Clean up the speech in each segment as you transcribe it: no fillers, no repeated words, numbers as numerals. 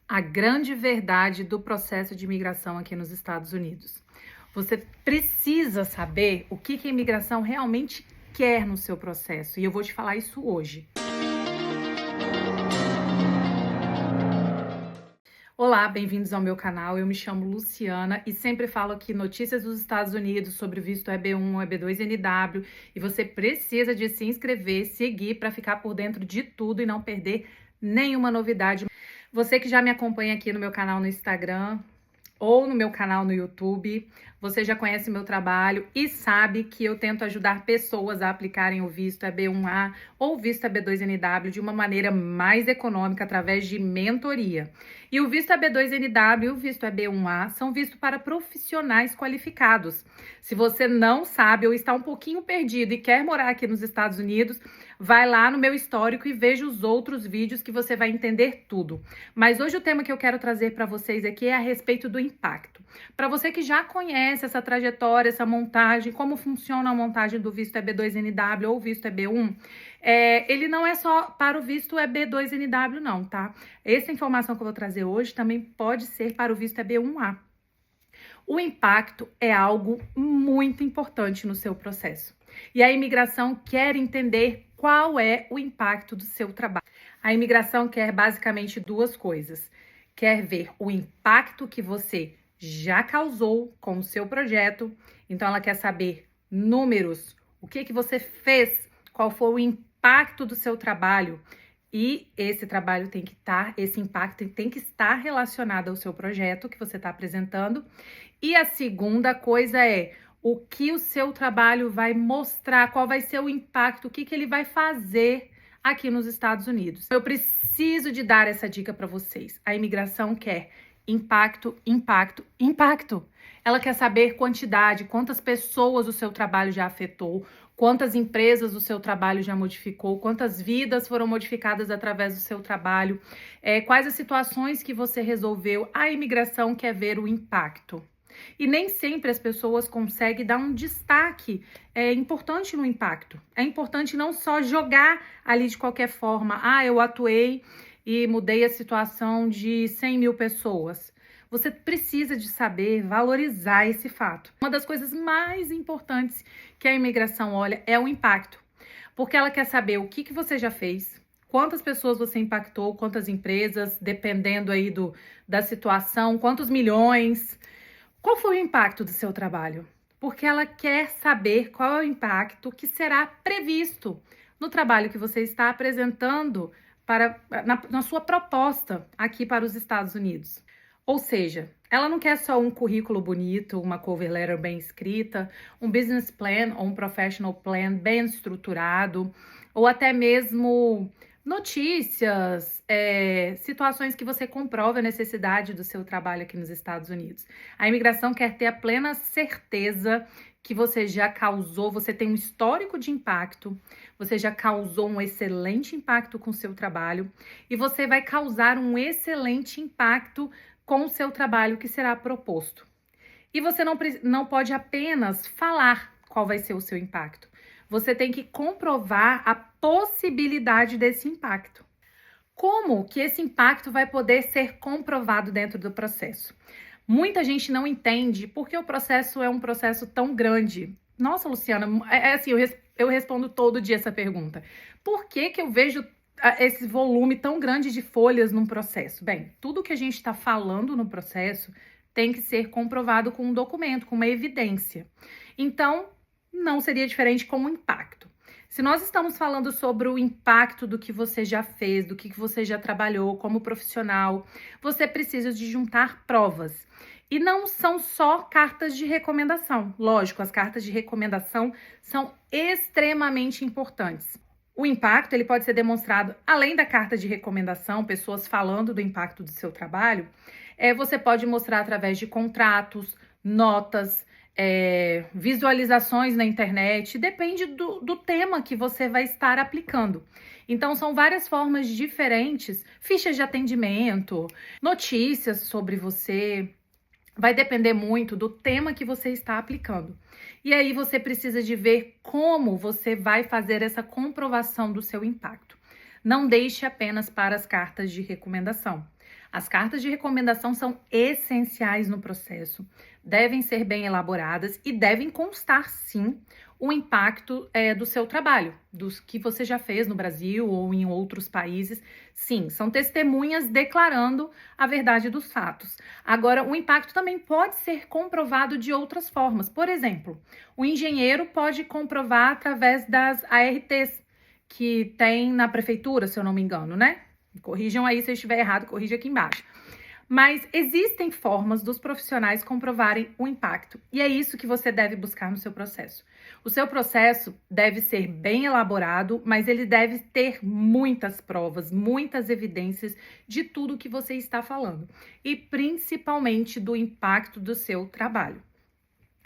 A grande verdade do processo de imigração aqui nos Estados Unidos. Você precisa saber o que a imigração realmente quer no seu processo, e eu vou te falar isso hoje. Olá, bem-vindos ao meu canal. Eu me chamo Luciana e sempre falo aqui notícias dos Estados Unidos sobre o visto EB1, EB2 NW, e você precisa de se inscrever, seguir para ficar por dentro de tudo e não perder nenhuma novidade. Você que já me acompanha aqui no meu canal no Instagram ou no meu canal no YouTube, você já conhece meu trabalho e sabe que eu tento ajudar pessoas a aplicarem o visto EB1A ou visto EB2 NW de uma maneira mais econômica através de mentoria. E o visto EB2 NW e o visto EB1A são vistos para profissionais qualificados. Se você não sabe ou está um pouquinho perdido e quer morar aqui nos Estados Unidos, vai lá no meu histórico e veja os outros vídeos que você vai entender tudo. Mas hoje o tema que eu quero trazer para vocês aqui é a respeito do impacto. Para você que já conhece essa trajetória, essa montagem, como funciona a montagem do visto EB2NW ou visto EB1, ele não é só para o visto EB2NW não, tá? Essa informação que eu vou trazer hoje também pode ser para o visto EB1A. O impacto é algo muito importante no seu processo. E a imigração quer entender qual é o impacto do seu trabalho. A imigração quer basicamente duas coisas. Quer ver o impacto que você já causou com o seu projeto. Então, ela quer saber números, o que você fez, qual foi o impacto do seu trabalho. E esse trabalho tem que estar, esse impacto tem que estar relacionado ao seu projeto que você está apresentando. E a segunda coisa é o que o seu trabalho vai mostrar, qual vai ser o impacto, o que ele vai fazer aqui nos Estados Unidos. Eu preciso de dar essa dica para vocês. A imigração quer impacto, impacto, impacto. Ela quer saber quantidade, quantas pessoas o seu trabalho já afetou, quantas empresas o seu trabalho já modificou, quantas vidas foram modificadas através do seu trabalho, quais as situações que você resolveu. A imigração quer ver o impacto. E nem sempre as pessoas conseguem dar um destaque importante no impacto. É importante não só jogar ali de qualquer forma. Eu atuei e mudei a situação de 100 mil pessoas. Você precisa de saber valorizar esse fato. Uma das coisas mais importantes que a imigração olha é o impacto. Porque ela quer saber o que você já fez, quantas pessoas você impactou, quantas empresas, dependendo aí da situação, quantos milhões. Qual foi o impacto do seu trabalho? Porque ela quer saber qual é o impacto que será previsto no trabalho que você está apresentando na sua proposta aqui para os Estados Unidos. Ou seja, ela não quer só um currículo bonito, uma cover letter bem escrita, um business plan ou um professional plan bem estruturado, ou até mesmo notícias, situações que você comprova a necessidade do seu trabalho aqui nos Estados Unidos. A imigração quer ter a plena certeza que você já causou, você tem um histórico de impacto, você já causou um excelente impacto com o seu trabalho e você vai causar um excelente impacto com o seu trabalho que será proposto. E você não pode apenas falar qual vai ser o seu impacto. Você tem que comprovar a possibilidade desse impacto. Como que esse impacto vai poder ser comprovado dentro do processo? Muita gente não entende porque o processo é um processo tão grande. Nossa, Luciana, assim, eu respondo todo dia essa pergunta. Por que eu vejo esse volume tão grande de folhas num processo? Bem, tudo que a gente está falando no processo tem que ser comprovado com um documento, com uma evidência. Então, não seria diferente com o impacto. Se nós estamos falando sobre o impacto do que você já fez, do que você já trabalhou como profissional, você precisa de juntar provas. E não são só cartas de recomendação. Lógico, as cartas de recomendação são extremamente importantes. O impacto ele pode ser demonstrado, além da carta de recomendação, pessoas falando do impacto do seu trabalho, você pode mostrar através de contratos, notas, visualizações na internet, depende do tema que você vai estar aplicando. Então, são várias formas diferentes, fichas de atendimento, notícias sobre você, vai depender muito do tema que você está aplicando. E aí você precisa de ver como você vai fazer essa comprovação do seu impacto. Não deixe apenas para as cartas de recomendação. As cartas de recomendação são essenciais no processo, devem ser bem elaboradas e devem constar, sim, o impacto do seu trabalho, dos que você já fez no Brasil ou em outros países. Sim, são testemunhas declarando a verdade dos fatos. Agora, o impacto também pode ser comprovado de outras formas. Por exemplo, o engenheiro pode comprovar através das ARTs que tem na prefeitura, se eu não me engano, né? Corrijam aí se eu estiver errado, corrija aqui embaixo. Mas existem formas dos profissionais comprovarem o impacto, e é isso que você deve buscar no seu processo. O seu processo deve ser bem elaborado, mas ele deve ter muitas provas, muitas evidências de tudo que você está falando, e principalmente do impacto do seu trabalho.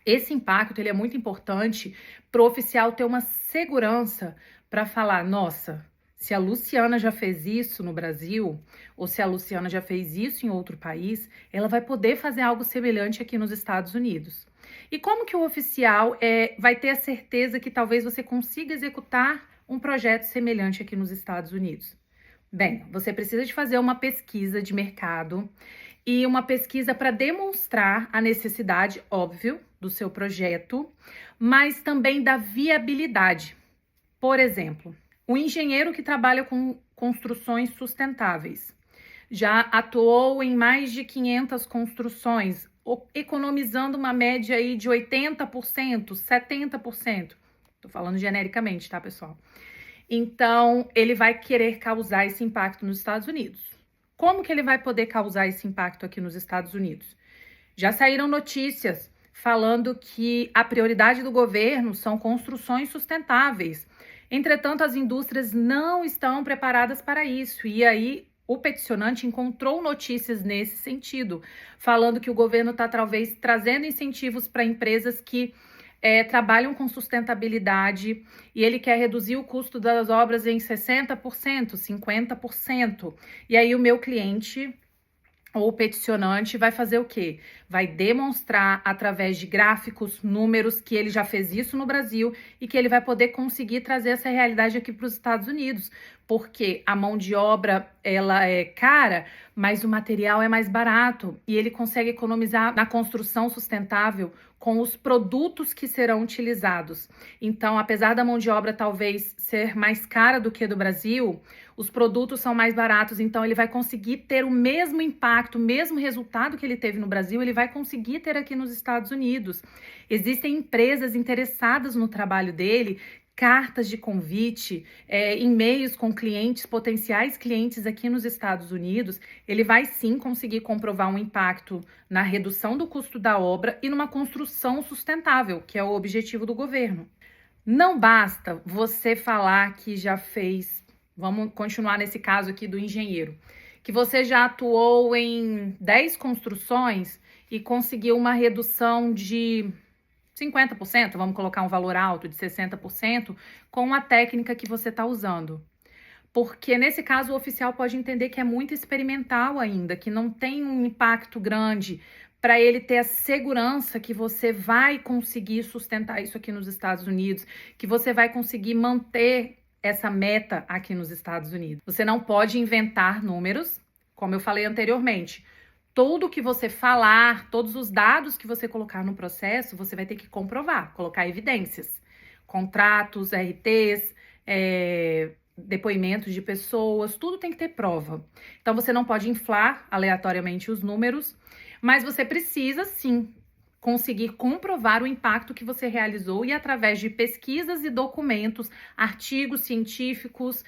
Esse impacto ele é muito importante para o oficial ter uma segurança para falar, nossa, se a Luciana já fez isso no Brasil, ou se a Luciana já fez isso em outro país, ela vai poder fazer algo semelhante aqui nos Estados Unidos. E como que o oficial vai ter a certeza que talvez você consiga executar um projeto semelhante aqui nos Estados Unidos? Bem, você precisa de fazer uma pesquisa de mercado e uma pesquisa para demonstrar a necessidade, óbvio, do seu projeto, mas também da viabilidade. Por exemplo, o engenheiro que trabalha com construções sustentáveis já atuou em mais de 500 construções, economizando uma média aí de 80%, 70%. Estou falando genericamente, tá, pessoal? Então, ele vai querer causar esse impacto nos Estados Unidos. Como que ele vai poder causar esse impacto aqui nos Estados Unidos? Já saíram notícias falando que a prioridade do governo são construções sustentáveis. Entretanto, as indústrias não estão preparadas para isso. E aí, o peticionante encontrou notícias nesse sentido, falando que o governo está talvez trazendo incentivos para empresas que trabalham com sustentabilidade e ele quer reduzir o custo das obras em 60%, 50%. E aí o meu cliente ou o peticionante vai fazer o quê? Vai demonstrar através de gráficos, números, que ele já fez isso no Brasil e que ele vai poder conseguir trazer essa realidade aqui para os Estados Unidos, porque a mão de obra ela é cara, mas o material é mais barato e ele consegue economizar na construção sustentável com os produtos que serão utilizados. Então, apesar da mão de obra talvez ser mais cara do que do Brasil, os produtos são mais baratos, então ele vai conseguir ter o mesmo impacto, o mesmo resultado que ele teve no Brasil, ele vai conseguir ter aqui nos Estados Unidos. Existem empresas interessadas no trabalho dele, cartas de convite, e-mails com clientes, potenciais clientes aqui nos Estados Unidos. Ele vai sim conseguir comprovar um impacto na redução do custo da obra e numa construção sustentável, que é o objetivo do governo. Não basta você falar que já fez, vamos continuar nesse caso aqui do engenheiro, que você já atuou em 10 construções e conseguiu uma redução de 50%, vamos colocar um valor alto de 60%, com a técnica que você está usando. Porque nesse caso o oficial pode entender que é muito experimental ainda, que não tem um impacto grande para ele ter a segurança que você vai conseguir sustentar isso aqui nos Estados Unidos, que você vai conseguir manter essa meta aqui nos Estados Unidos. Você não pode inventar números, como eu falei anteriormente. Tudo que você falar, todos os dados que você colocar no processo, você vai ter que comprovar, colocar evidências. Contratos, RTs, depoimentos de pessoas, tudo tem que ter prova. Então, você não pode inflar aleatoriamente os números, mas você precisa, sim, conseguir comprovar o impacto que você realizou e através de pesquisas e documentos, artigos científicos,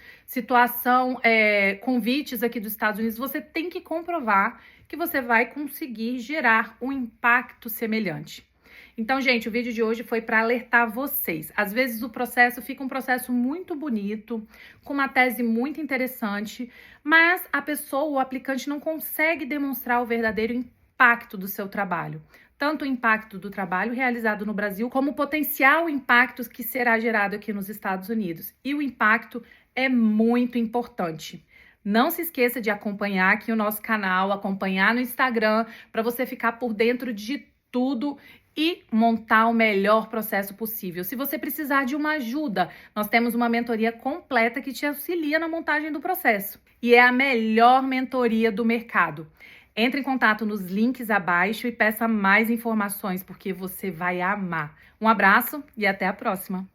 convites aqui dos Estados Unidos, você tem que comprovar que você vai conseguir gerar um impacto semelhante. Então, gente, o vídeo de hoje foi para alertar vocês. Às vezes o processo fica um processo muito bonito, com uma tese muito interessante, mas a pessoa, o aplicante, não consegue demonstrar o verdadeiro impacto do seu trabalho. Tanto o impacto do trabalho realizado no Brasil, como o potencial impacto que será gerado aqui nos Estados Unidos. E o impacto é muito importante. Não se esqueça de acompanhar aqui o nosso canal, acompanhar no Instagram, para você ficar por dentro de tudo e montar o melhor processo possível. Se você precisar de uma ajuda, nós temos uma mentoria completa que te auxilia na montagem do processo. E é a melhor mentoria do mercado. Entre em contato nos links abaixo e peça mais informações, porque você vai amar. Um abraço e até a próxima!